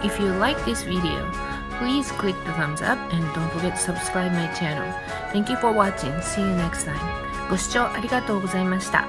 If you like this video, please click the thumbs up and don't forget to subscribe my channel. Thank you for watching. See you next time. ご視聴ありがとうございました。